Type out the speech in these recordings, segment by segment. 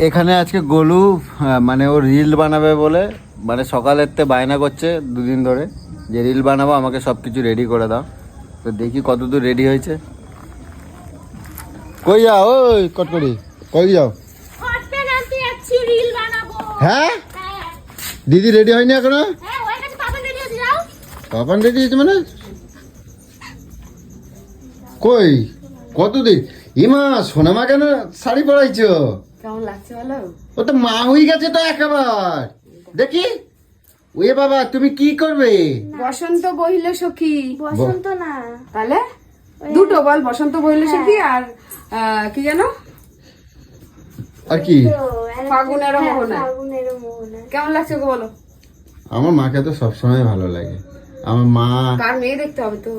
এখানে আজকে গোলু মানে ও রিল বানাবে বলে মানে সকালের তে বায়না করছে দুদিন ধরে যে রিল বানাবো, আমাকে সব কিছু রেডি করে দাও। তো দেখি কতদূর রেডি হয়েছে। কই যাও ওই কটকরি, কই যাও? হ্যাঁ দিদি রেডি হয়নি এখনো? পাপান রেডি হয়েছে মানে কই কতদিন? ইমা সোনামা কেন শাড়ি পরাইছো? কেমন লাগছে বলো? ও তো মা হয়ে গেছে তো একবার। দেখি ওয়ে বাবা তুমি কি করবে? বসন্ত বহিল সখী। বসন্ত না তাহলে দুটো বল, বসন্ত বহিল সখী আর কি জানো আর কি? ফাগুনের মোহনা। ফাগুনের মোহনা। কেমন লাগছে ওকে বলো? আমার মাকে তো সবসময় ভালো লাগে। আমার মা কার মেয়ে দেখতে হবে তো?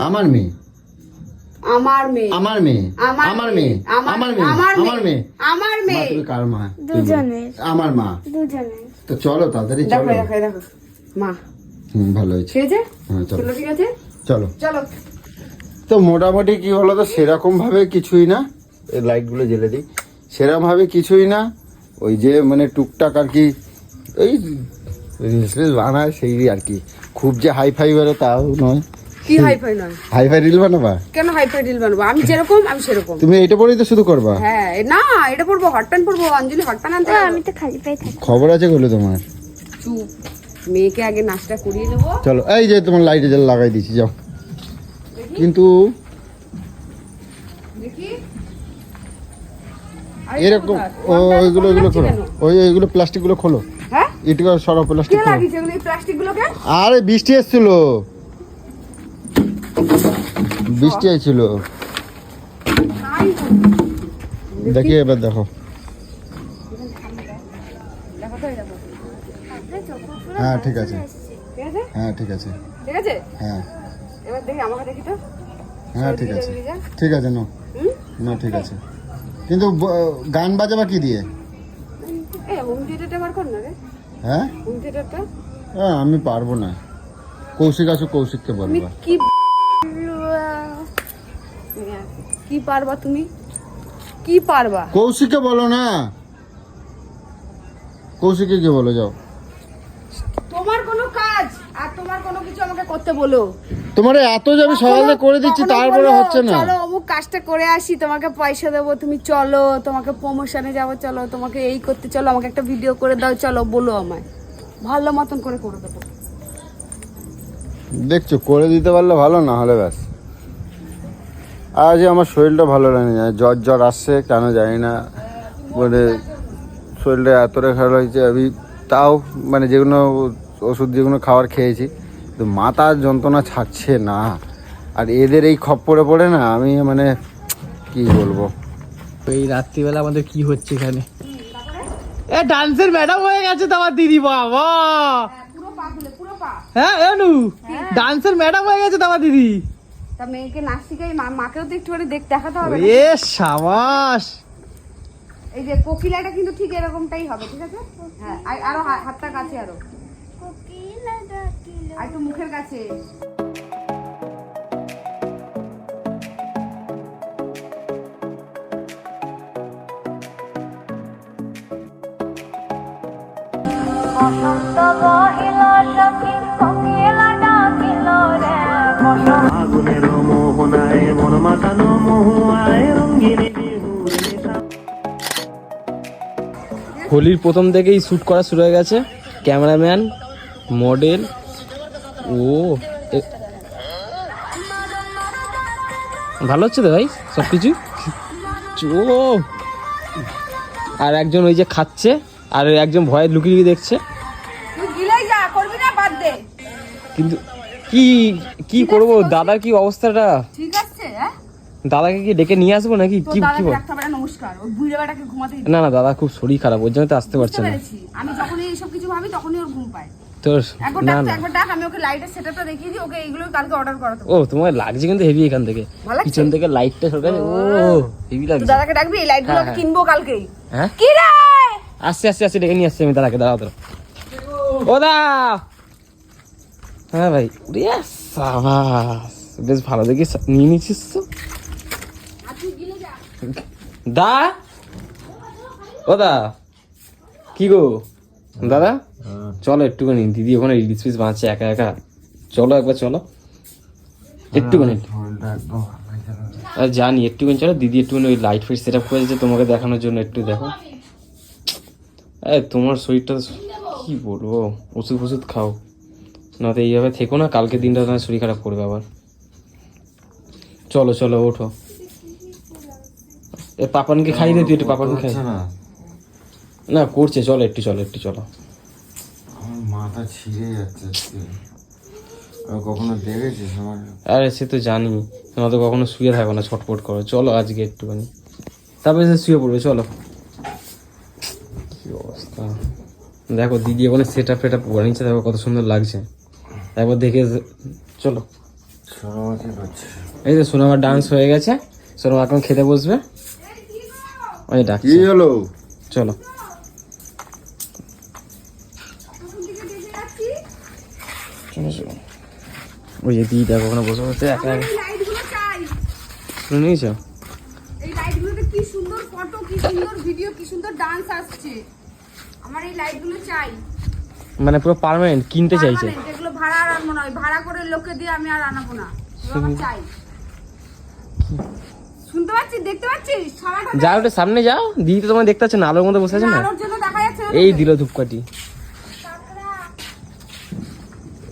আমার মেয়ে। আমার মেয়ে আমার মেয়ে আমার মেয়ে আমার মেয়ে আমার মেয়ে আমার মেয়ে আমার মা, মেয়ে। তুমি কার মা? দুজনের আমার মা। দুজনের। তো চলো তাড়াতাড়ি দেখো চলো। দেখো দেখো মা ভালো হয়েছে। ঠিক আছে হ্যাঁ চলো চলো, ঠিক আছে চলো। চলো। তো মোটামুটি কি বলো তো, সেরকম ভাবে কিছুই না। এই লাইটগুলো জ্বেলে দিই। সেরকম ভাবে কিছুই না, ওই যে মানে টুকটাক আর কি ওই রিলস বানায় সেই আর কি। খুব যে হাই ফাই বেরো তাও নয়। কি হাইফাই নয়? হাই ফাই রিল বানাবা? কেন হাইফাই রিল বানাবো? আমি যেরকম আমি সেরকম। তুমি এইটা পরেই তো শুধু করবা? হ্যাঁ না এটা পড়বো, হট প্যান্ট পড়বো। অঞ্জলি হট প্যান্ট আনতে আমি তো খালি পাই থাকি। খবর আছে বলে তোমার। চুপ, মেয়েকে আগে নাচটা করিয়ে নেবো। চলো এই যে তোমার লাইটে জল লাগাই দিয়েছি, যাও। কিন্তু দেখি এরকম ওইগুলো এগুলো খোলো, ওইগুলো প্লাস্টিক গুলো খোলো। হ্যাঁ ইটগুলো সরো, কে প্লাস্টিক খোলো। লাগিয়েছে এগুলো, এই প্লাস্টিক গুলোকে? আরে বৃষ্টি এসেছিল, বৃষ্টি এসেছিল। দেখি এবার দেখো। দেখো তো, এই দেখো। হ্যাঁ ঠিক আছে, ঠিক আছে হ্যাঁ ঠিক আছে, ঠিক আছে। হ্যাঁ এবার দেখি আমাকে দেখি তো। হ্যাঁ ঠিক আছে, সর্দি লেগে ঠিক আছে। নো হুম? নো ঠিক আছে। কিন্তু গান বাজাবা কি দিয়ে? এই হোম থিয়েটারটা বার কর না রে, হ্যাঁ হোম থিয়েটারটা। হ্যাঁ আমি পারবো না। কৌশিক আছো, কৌশিককে তুমি বলবা। কি কি পারবা তুমি? কি পারবা? কৌশিককে বলো না, কৌশিককে কি বলো, যাও। তোমার কোনো কাজ আর তোমার কোনো কিছু আমাকে করতে বলো। তোমার এত যে আমি সকালে করে দিচ্ছি কখনো তারপরে বলো, হচ্ছে না। চলো অমুক কাজটা করে আসি, তোমাকে পয়সা দেবো, তুমি চলো, তোমাকে প্রমোশনে যাবো, চলো, তোমাকে এই করতে, চলো, আমাকে একটা ভিডিও করে দাও, চলো, বলো আমায়, ভালো মতন করে দেবো। দেখছো করে দিতে পারলে ভালো, না হলে ব্যাস। আজ আমার শরীরটা ভালো লাগে না, জ্বর জ্বর আসছে কেন জানি না। মানে শরীরটা এতটা খারাপ লাগছে। আমি তাও মানে যেগুলো ওষুধ যেগুলো খাবার খেয়েছি, তো মাথার যন্ত্রণা ছাড়ছে না। আর এদের এই খপ্পরে পড়ে না আমি মানে কি বলবো। এই রাত্রিবেলা আমাদের কি হচ্ছে এখানে? এ ডান্সের ম্যাডাম হয়ে গেছে তো আমার দিদি, বাবা। পুরো পা খুলে, পুরো পা। হ্যাঁ এনু ডান্সের ম্যাডাম হয়ে গেছে তো আমার দিদি। তা মেয়েকে নাচ শিখাই, মাকেও তো একটু দেখাতে হবে। এ সাবাস। এই যে কোকিলাটা কিন্তু ঠিক এরকমটাই হবে, ঠিক আছে? হ্যাঁ আরো হাতটা কাছে, আরো আর একটু মুখের কাছে। আগুনের মোহনায় মন মাতানো মহুয়ায় রঙ্গিনী। হোলির প্রথম থেকেই শ্যুট করা শুরু হয়ে গেছে। ক্যামেরাম্যান, মডেল, ও ভালো হচ্ছে তো ভাই সব কিছু। আর একজন ওই যে খাচ্ছে, আর একজন ভয়ে লুকিয়ে লুকিয়ে দেখছে। তুই গিলেই যা, করবি না, বাদ দে। কিন্তু কি কি করবো, দাদার কি অবস্থাটা? ঠিক আছে, হ্যাঁ? দাদাকে কি ডেকে নিয়ে আসবো নাকি? তোর কি কি দাদাকে বল? ডাকতে হবে না, নমস্কার। ওই বুড়ি বেটাকে ঘুমাতে দিতে না না দাদা খুব শরীর খারাপ, ওর জন্য তো আসতে পারছে না। পেরেছি। আমি যখনই এইসব কিছু ভাবি তখনই ওর ঘুম পায়। তোর একবার না ডাক তো, না একবার ডাক, আমি ওকে লাইটের সেটআপটা দেখিয়ে দিই, ওকে এইগুলো কালকে অর্ডার করাতে। ও তোমার লাগছে কিন্তু হেভি এখান থেকে, ভালো লাগছে? পিছন থেকে লাইটটা সরকারে। ও হেভি তুই লাগছে। দাদাকে ডাকবি, এই লাইটগুলো হ্যাঁ, কিনবো কালকেই। হ্যাঁ কি রে? আসছে আসছে আসছে ডেকে নিয়ে আসছে আমি দাদাকে, দাঁড়াও তো। ও দা, হ্যাঁ ভাই, সাবাস, বেশ ভালো দেখে নিয়ে নিচ্ছিস তো। দা ও দা কি গো দাদা চলো একটুখানি, দিদি ওখানে রিলস পিস বানাচ্ছে একা একা, চলো একবার চলো একটুখানি। আর জানি একটুখানি চলো, দিদি একটুখানি ওই লাইট ফাইট সেট আপ করেছে তোমাকে দেখানোর জন্য, একটু দেখো। তোমার শরীরটা কি বলবো, ওষুধ ফষুধ খাও, না তো এইভাবে থেকো না, কালকে দিনটা তোমার শরীর খারাপ করবে আবার। চলো চলো ওঠো, পাপানকে খাই দে, তুই একটু পাপানকে খাই। না করছে, চলো একটু চলো একটু চলো। আমার মাথা ছিঁড়ে যাচ্ছে আজকে। আমি কখনো দেখেছিস আমার? আরে সে তো জানি, তোমরা তো কখনো শুয়ে থাকো না, ছটপট করো। চলো আজকে একটুখানি, তারপরে সে শুয়ে পড়বে। চলো, কি অবস্থা দেখো, দিদি ওখানে সেট আপ ফেট আপ করে নিচ্ছে, দেখো কত সুন্দর লাগছে। তারপর দেখে চলো, সরবাতি করছে। এই তো সোনামার ডান্স হয়ে গেছে, সোনামা এখন খেতে বসবে, ওই কি ডাকছে। হলো? চলো চলো চলো, ওই যে দিদি দেখো ওখানে বসে বসে একা একা লাইটগুলো চাই, শুনে নিয়েছো? এই লাইটগুলোতে কি সুন্দর ফটো, কি সুন্দর ভিডিও, কি সুন্দর ডান্স আসছে। আমার এই লাইটগুলো চাই, মানে পুরো পার্মানেন্ট কিনতে চাইছে। Permanent, এগুলো ভাড়া আর আনবো না, ওই ভাড়া করে লোকে দিয়ে আমি আর আনাবো না, এগুলো আমার চাই। শুনতে পাচ্ছিস, দেখতে পাচ্ছিস সবাই কথা যাও ওটা সামনে যাও, দিদি তো তোমার দেখতে পাচ্ছে না, আলোর মধ্যে বসে আছে না। আলোর জন্য দেখা যাচ্ছে না এই তোকে? দিল ধূপকাঠি।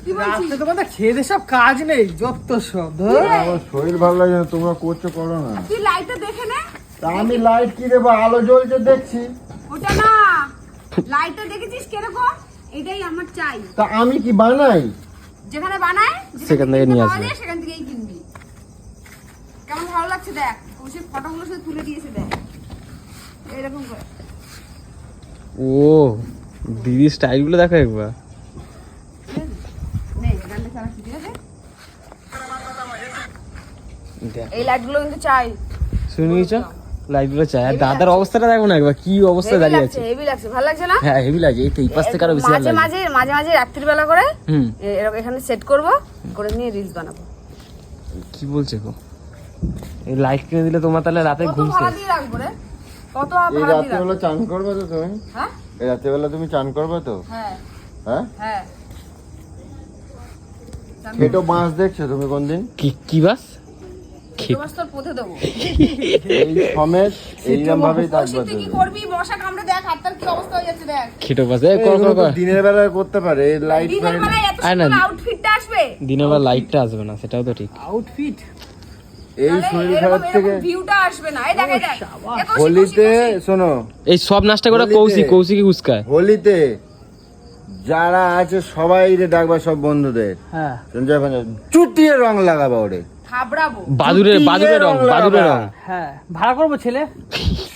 কি বলছিস? তোমাদের খেয়ে দে সব কাজ নেই, যত সব ধর। আমার শরীর ভালো লাগে না, তোমরা করছো করো না। তুই লাইটটা দেখে নে। তা আমি লাইট কি দেবো, আলো জ্বলছে দেখছি। ওটা না, লাইটটা দেখেছিস কিরকম? এটাই আমার চাই। তা আমি কি বানাই? যেখানে বানায় সেখান থেকে নিয়ে আসবে। সেখান থেকেই কিনবি। কেমন ভালো লাগছে দেখ, ওই সে ফটোগুলো সে তুলে দিয়েছে দেখ, এরকম করে। ও দিদি স্টাইল গুলো দেখো একবার। নে গানটা চালাচ্ছি, ঠিক আছে? দেখ এই লাইটগুলো কিন্তু চাই। শুনে নিয়েছো, লাইট গুলো চাই। আর দাদার অবস্থাটা দেখো না একবার, কি অবস্থায় দাঁড়িয়ে আছে। হেভি লাগছে, ভালো লাগছে না? হ্যাঁ হেভি লাগছে, এই তো এই পাশ থেকে আরো বেশি ভালো মাঝে লাগছে। মাঝে মাঝে মাঝে রাত্রিবেলা করে হুম, এরকম এখানে সেট করব, করে নিয়ে রিলস বানাবো। কি বলছে গো, এই লাইট কিনে দিলে তোমার তাহলে রাতে কত ঘুম ভাড়া দিয়ে রাখবো রে? কত এই ভাড়া দিয়ে রাখবো? রাত্রেবেলা চান করবে তো তুমি? হ্যাঁ এই রাত্রেবেলা তুমি চান করবে তো? হ্যাঁ হ্যাঁ, হ্যাঁ। খেটো মাছ দেখছো তুমি কোনদিন? কি বাস তোমার তোর পথে দেবো। এই সমেত এইরকম ভাবেই থাকবে তুই তুমি। কি করবি? মশা কামড়ে দেখ, হাতটার কি অবস্থা হয়ে যাচ্ছে দেখ। খেটো বাস এই কর এগুলো কর তো কর। দিনের বেলায় করতে পারে, এই লাইট দিনের ফাইট। বেলায় এত আয় না। সুন্দর আউটফিটটা আসবে। দিনের বেলা লাইটটা আসবে না, সেটাও তো ঠিক। আউটফিট এই শরীর খারাপ থেকে ভিউটা আসবে না। এই দেখ এই দেখ। এ কৌশিক, হোলিতে কৌশিক, কৌশিক। শোনো, এই সব নাচটা করে হোলিতে- কৌশিক উস্কায়। হোলিতে যারা আছে সবাই ডাকবা, সব বন্ধুদের হ্যাঁ সঞ্জয় পাঞ্জয় চুটিয়ে রং লাগাবা ওরে, থাবড়াবো। বাদুরের রং, বাদুরের রং। হ্যাঁ ভাড়া করবো ছেলে,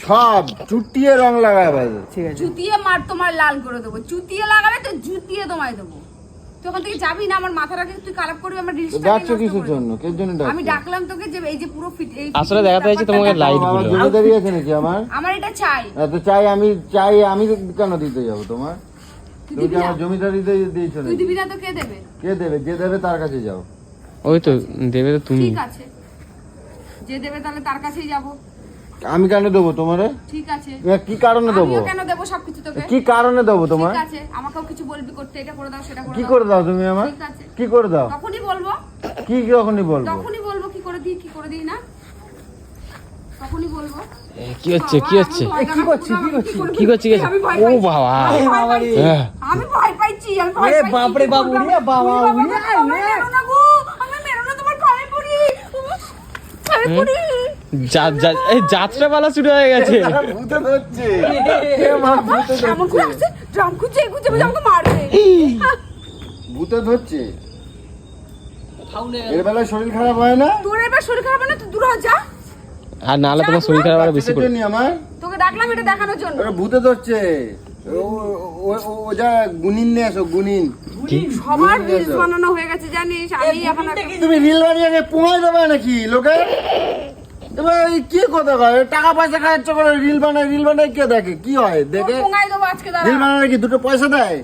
সব চুটিয়ে রং লাগাবা। ঠিক আছে। জুতিয়ে মার তোমার লাল করে দেবো। জুতিয়ে লাগাবে তো জুতিয়ে তোমায় দেবো। তুই ওখান থেকে যাবি না, আমার মাথাটাকে তুই খারাপ করবি, আমার তো রিলসটা ডাকছো কিসের জন্য, কে জন্য আমি ডাকছো? ডাকলাম তোকে যে এই যে পুরো ফিট এই আসলে দেখাতে চাইছি তোমাকে লাইট আমার গুলো। জমিদারি আছে নাকি আমার? আমার এটা চাই। এত চাই আমি কেন দিতে যাবো তোমার? তুই তুমি দিবি কি না? আমার জমিদারি দিয়েছো তুই নাকি? দিবি না তো কে দেবে? কে দেবে? যে দেবে তার কাছে যাও। ওই তো দেবে তো তুমি। ঠিক আছে, যে দেবে তাহলে তার কাছেই যাব। আমি কেন দেবো তোমারে? ঠিক আছে, কি কারণে দেবো? আমিও কেন দেবো সবকিছু তোকে? কি কারণে দেবো তোমার? ঠিক আছে, আমাকেও কিছু বলবি করতে, এটা করে দাও সেটা করে কি দাও। করে দাও তুমি আমার? ঠিক আছে, কি করে দাও? তখনই বলবো, কি যখনই বলবো? তখনই বলবো কি করে দিই না, তখনই বলবো। কি হচ্ছে কি হচ্ছে বাবা, আমার ভয় কি লাগছে, করছি, কি করছি? কি করছি কি করছি? আমি ভয় ও পাইছি। বাবা, আমি ভয় পাইছি। হ্যাঁ। আমি ভয় পাইছি, আমি ভয় এ পাইছি। বাপরে বাপ, কি করবো? উড়িয়ে বাবা, উড়িয়ে বাবা, উড়িয়ে আমার মেরো না গো, আমার মেরো না, তোমার পায়ে পড়ি, পায়ে পড়ি। এই যাত্রা পালা শুরু হয়ে গেছে। ভূতে ধরছে। এ মা, ভূতে এমন করে ধরছে। আসছে, ড্রাম খুঁজছে, খুঁজছে, আমাকে মারবে। ভূতে ধরছে। এর বেলায় শরীর খারাপ হয় না? তোর এবার শরীর খারাপ না, তুই দূর হ যা। আর নাহলে তোমার শরীর খারাপ আরো বেশি করে। বাচ্চাদের জন্য আমার তোকে ডাকলাম এটা দেখানোর জন্য। ওরা ভূতে ধরছে। ও যা গুনিন নিয়ে আসো, গুনিন। সবার রিলস বানানো হয়ে গেছে জানিস, আমি এখন তুমি রিল বানিয়ে পোঙায় দেবে নাকি লোকে? এবার এই কি কথা কয়, টাকা পয়সা খরচ করে রিল বানায় কে দেখে? কি হয় দেখে? পোঙায় দেবো আজকে দাঁড়া। রিল বানালে কি দুটো পয়সা দেয়?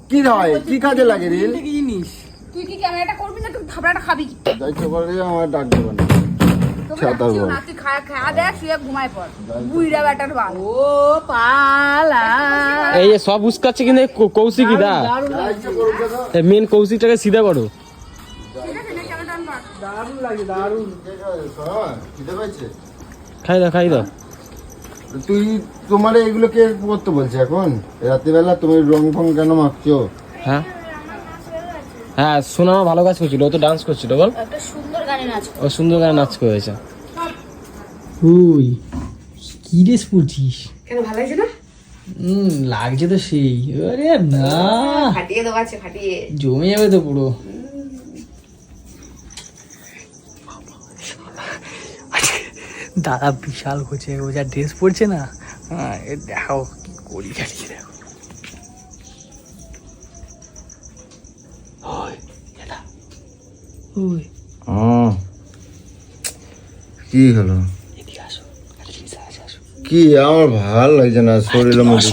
কি হয়, কি কাজে লাগে রিল? কি জিনিস তুই কি ক্যামেরাটা করবি না, তুই থাবড়াটা খাবি? দায়িত্ব করে আমার ডাক দেবো না। ছাতার বল। তুই খা দেখ শুয়ে ঘুমায় পড় বুইড়া ব্যাটার বাল ও পালা এই যে সব উস্কাচ্ছে কিন্তু এই কৌশিকই দা মেন কৌশিকটাকে সিধা করো। দারুণ লাগে দারুণ। খিদে পাইছে? খাই দাও তুই তোমার এগুলো কে করতে বলছে এখন রাত্রিবেলা? তুমি রং ফং কেন মাখছো? হ্যাঁ হ্যাঁ শোনা ভালো কাজ করছিল, ও তো ডান্স করছিল বল, একটা সুন্দর গানে নাচ ও সুন্দর গানে নাচ করেছে। ওই কি ড্রেস পরছিস? কেন ভালো লাগছে না? লাগছে তো সেই। আরে না, ফাটিয়ে দেবো আছে ফাটিয়ে জমে যাবে তো পুরো। দাদা বিশাল হচ্ছে, ও যা ড্রেস পরছে না। হ্যাঁ এ দেখাও কি করি খালি দেখো। ওই দাদা ওই কি হলো? এদিকে আসো, একটা জিনিস আছে, আসো। কি আমার ভালো লাগছে না শরীরের মধ্যে।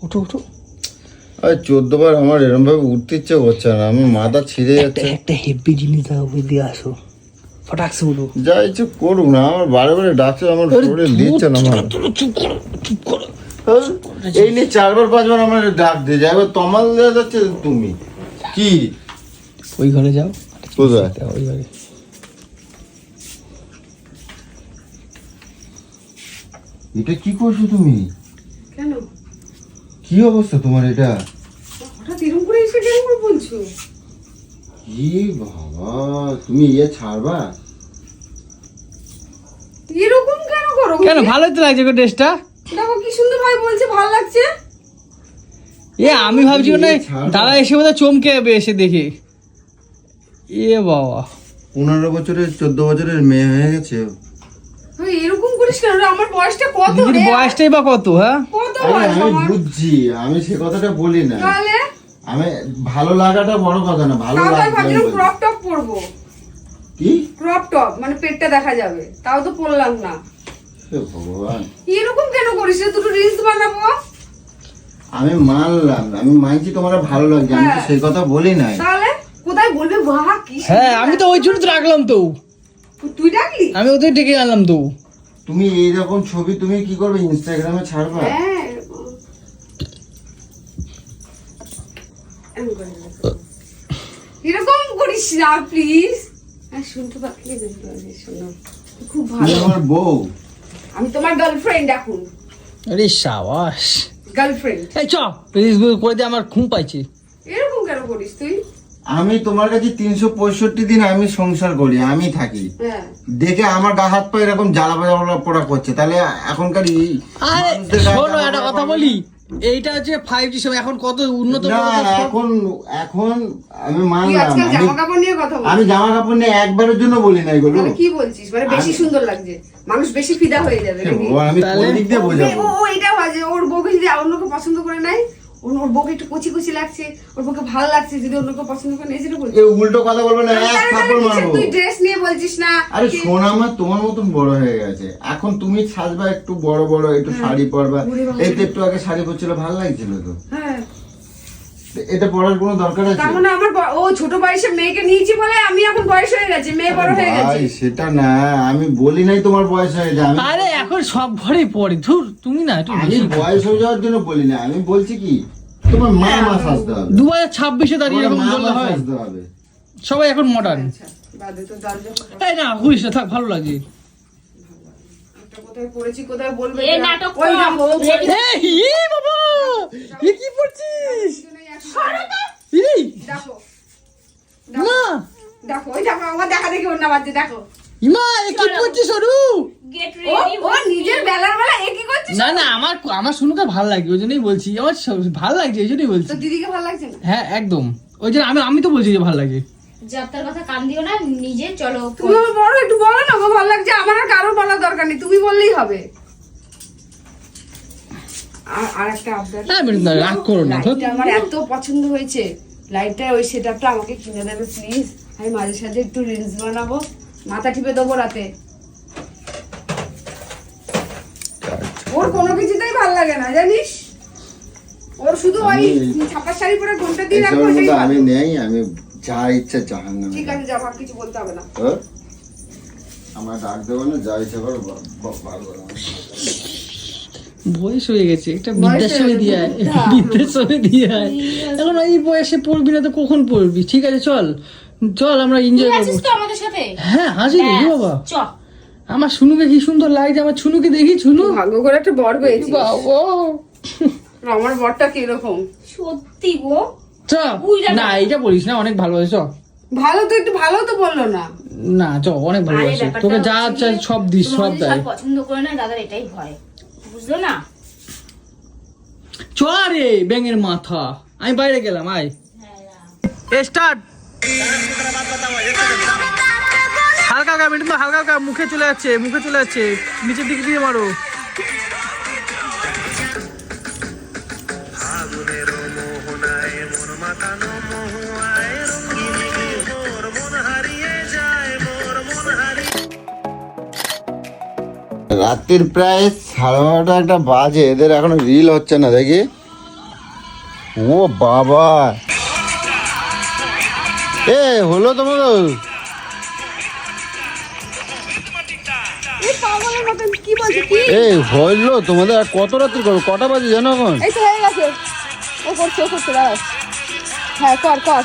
ওঠো ওঠো। আর 14 বার আমার এরকম ভাবে উঠতে ইচ্ছে করছে না, আমার মাথা ছিঁড়ে যাচ্ছে। একটা হেভি জিনিস দেখাবো, এদিকে আসো ফটাকসে বলো। যা ইচ্ছে করুক না, আমার বারে বারে ডাকছে, আমার শরীর দিচ্ছে না আমার। চুপ করো। এই নিয়ে 4 বার 5 বার আমার ডাক দিয়ে যায়, এবার তমাল দেওয়া যাচ্ছে। তুমি কি ওই ঘরে যাও, কোথায়? ওই ঘরে। এটা কি করছো তুমি? কেন কি অবস্থা তোমার এটা? হঠাৎ এরকম করে এসে কেন করে বলছো? কি বাবা, তুমি ছাড়বা? এরকম কেন করো? কেন ভালোই তো লাগছে গো ড্রেসটা। দেখো কি সুন্দর ভাই বলছে ভালো লাগছে। এ আমি ভাবছি না দাদা এসে বোধহয় চমকে যাবে এসে দেখে। এ বাবা 15 বছরের 14 বছরের মেয়ে হয়ে গেছে। তুই এরকম করিস কেন রে? আমার বয়সটা কত দিদির রে? বয়সটাই বা কত? হ্যাঁ কত আরে বয়স আমি আমার? বুঝছি, আমি সে কথাটা বলি না। তাহলে আমি ভালো লাগাটা বড় কথা না, ভালো তাও তো লাগবে ভাবছিলাম ক্রপ টপ পরবো। কি? ক্রপ টপ মানে পেটটা দেখা যাবে, তাও তো পরলাম না। হে ভগবান, এরকম কেন করিস রে? দুটো রিলস বানাবো। আমি মানলাম, আমি মানছি তোমার ভালো লাগছে, আমি তো সেই কথা বলি নাই। তাহলে কোথায় বলবে বাহ কি হ্যাঁ আমি তো ওই জন্য তো রাখলাম তো, তুই ডাকলি? আমি ওদের ডেকে আনলাম তো। তুমি এইরকম ছবি তুমি কি করবে? ইনস্টাগ্রামে ছাড়বা? হ্যাঁ এরকম করিস না প্লিজ। শুনতে পাচ্ছি শোনো, খুব তুমি ভালো। আমার বউ। আমি তোমার গার্লফ্রেন্ড এখন। আরে সাবাস। গার্লফ্রেন্ড এই চ রিলস করে দিয়ে, আমার ঘুম পাইছে। এরকম কেন করিস তুই? আমি তোমার কাছে 365 দিন আমি সংসার করি, আমি থাকি, হ্যাঁ দেখে আমার গা হাত পা এরকম জ্বালা পোড়া করছে, তাহলে এখনকার আরে মানুষদের গায়ে শোনো জ্বালা একটা পোড়া কথা করবে? বলি, এইটা হচ্ছে 5G সময়, এখন কত উন্নত না প্রযুক্তি। এখন এখন আমি তুই মানলাম, আজকাল আমি জামা কাপড় নিয়ে কথা বল। আমি জামা কাপড় নিয়ে একবারের জন্য বলি নাই গুলো। মানে কি বলছিস? মানে বেশি সুন্দর লাগছে, মানুষ বেশি ফিদা হয়ে যাবে নাকি? আমি কোন দিক দিয়ে বোঝাবো? ও এটাও আছে, ওর বউকে যদি অন্যকে পছন্দ করে নাই, ওর বউকে একটু কচি কচি লাগছে, ওর বউকে ভালো লাগছে, যদি অন্যকে পছন্দ করে নেই সেটা বলছিস। এই উল্টো কথা বলবে না, এক থাপ্পড় মারবো। তুই ড্রেস নিয়ে বলছিস না? আরে শোন, আমার তোমার মতন বড় হয়ে গেছে, এখন তুমি সাজবা একটু বড় বড়, একটু শাড়ি পরবা। এই তো একটু আগে শাড়ি পরছিল, ভালো লাগছিল তো। হ্যাঁ এটা পরার কোনো দরকার আছে? তার মানে আমার ও ছোট বয়সে মেয়েকে নিয়েছি বলে আমি এখন বয়স হয়ে গেছে, মেয়ে বড় হয়ে গেছে। ভাই সেটা না, আমি বলি নাই তোমার বয়স হয়ে যায়। আরে এখন সব ঘরেই পড়ে, ধুর তুমি না একটু আমি বয়স হয়ে যাওয়ার জন্য বলি না, আমি বলছি কি তোমার মা সাজতে হবে। 2026-এ দাঁড়িয়ে তোমার এরকম বললে মা হয়? সাজতে হবে। সবাই এখন মডার্ন। আচ্ছা বাদে তো দাঁড়িয়ে এই না হুইস না থাক, ভালো লাগে। কোথায় পড়েছি কোথায় বলবে? এই নাটক ওই দেখো, ও বলেছে, এই বাবা এ কি পড়ছিস? এই দেখো মা দেখো ওই দেখো আমার দেখা দেখি অন্য বাজে দেখো। ইমা এ কি পড়ছিস সরু? গেট ও রেডি। ও নিজের বেলার বেলা এ কি করছিস? না না আমার শুনতে ভালো লাগে, ওই জন্যই বলছি, আমার ভালো লাগছে এই জন্যই বলছি। তো দিদিকে ভালো লাগছে না? হ্যাঁ একদম, ওই জন্য আমি তো বলছি যে ভালো লাগে। যাত্রার কথা কান দিও না, নিজে চলো। তুমি আমার বড় একটু বলো না গো, ভালো লাগছে। আমার আর কারো বলার দরকার নেই, তুমি বললেই হবে। আর একটা আবদার, না আমি রাগ করো না। লাইটটা আমার এত পছন্দ হয়েছে, লাইটটা ওই সেটআপটা আমাকে কিনে দেবে প্লিজ। আমি মাঝে সাঝে একটু রিলস বানাবো, মাথা টিপে দেবো রাতে। ওর কোনো কিছুতেই ভালো লাগে না জানিস, ওর শুধু ওই ছাপা শাড়ি পরে ঘন্টা দিয়ে রাখবো এটার ওটাই মধ্যে ভালো। আমি নেই, আমি যা ইচ্ছা জাহান নামে ঠিক আছে যাবো, আর কিছু বলতে হবে না। আমার ডাক দেবো না, যা ইচ্ছা করো ভালো। বয়স হয়ে গেছে, একটা বৃদ্ধাশ্রমে দিয়ে আয়, বৃদ্ধাশ্রমে দিয়ে আয়। এখন এই বয়সে পড়বি না তো কখন পড়বি? ঠিক আছে চল চল, আমরা এনজয় তুই করবো। আছিস তো আমাদের সাথে? হ্যাঁ হাসি দেখি বাবা, চ। আমার শুনুকে কি সুন্দর লাগছে, আমার ছুনুকে দেখি, ছুনু ভাগ্য করে একটা বর পেয়েছি। বাবা। আমার বরটা কিরকম? সত্যি গো। চ না, এইটা বলিস না, অনেক ভালোবাসে। চ ভালো তো, একটু ভালো তো বললো না। না চ, অনেক আরে ভালোবাসে ব্যাপারটা তোকে, যা হচ্ছে চাই সব দিস, সব তোমাকে দেয়। সব পছন্দ করে না দাদার, এটাই ভয়, বুঝলো না? চ রে ব্যাঙের মাথা, আমি বাইরে গেলাম, আয় স্টার্ট। হালকা হালকা মিনিট, হালকা হালকা মুখে চলে যাচ্ছে, মুখে চলে যাচ্ছে, নিচের দিকে দিয়ে মারো। রাত্রির প্রায় 12:30 একটা বাজে, এদের এখনো রিল হচ্ছে না দেখি। ও বাবা, এ হলো তোমার? এই পাগলের মতন কি বলছিস কি? এই হইলো তোমাদের? আর কত রাত্রি করো? কটা বাজে জানো এখন? এই তো হয়ে গেছে। ও করছে দাঁড়াও। হ্যাঁ কর কর।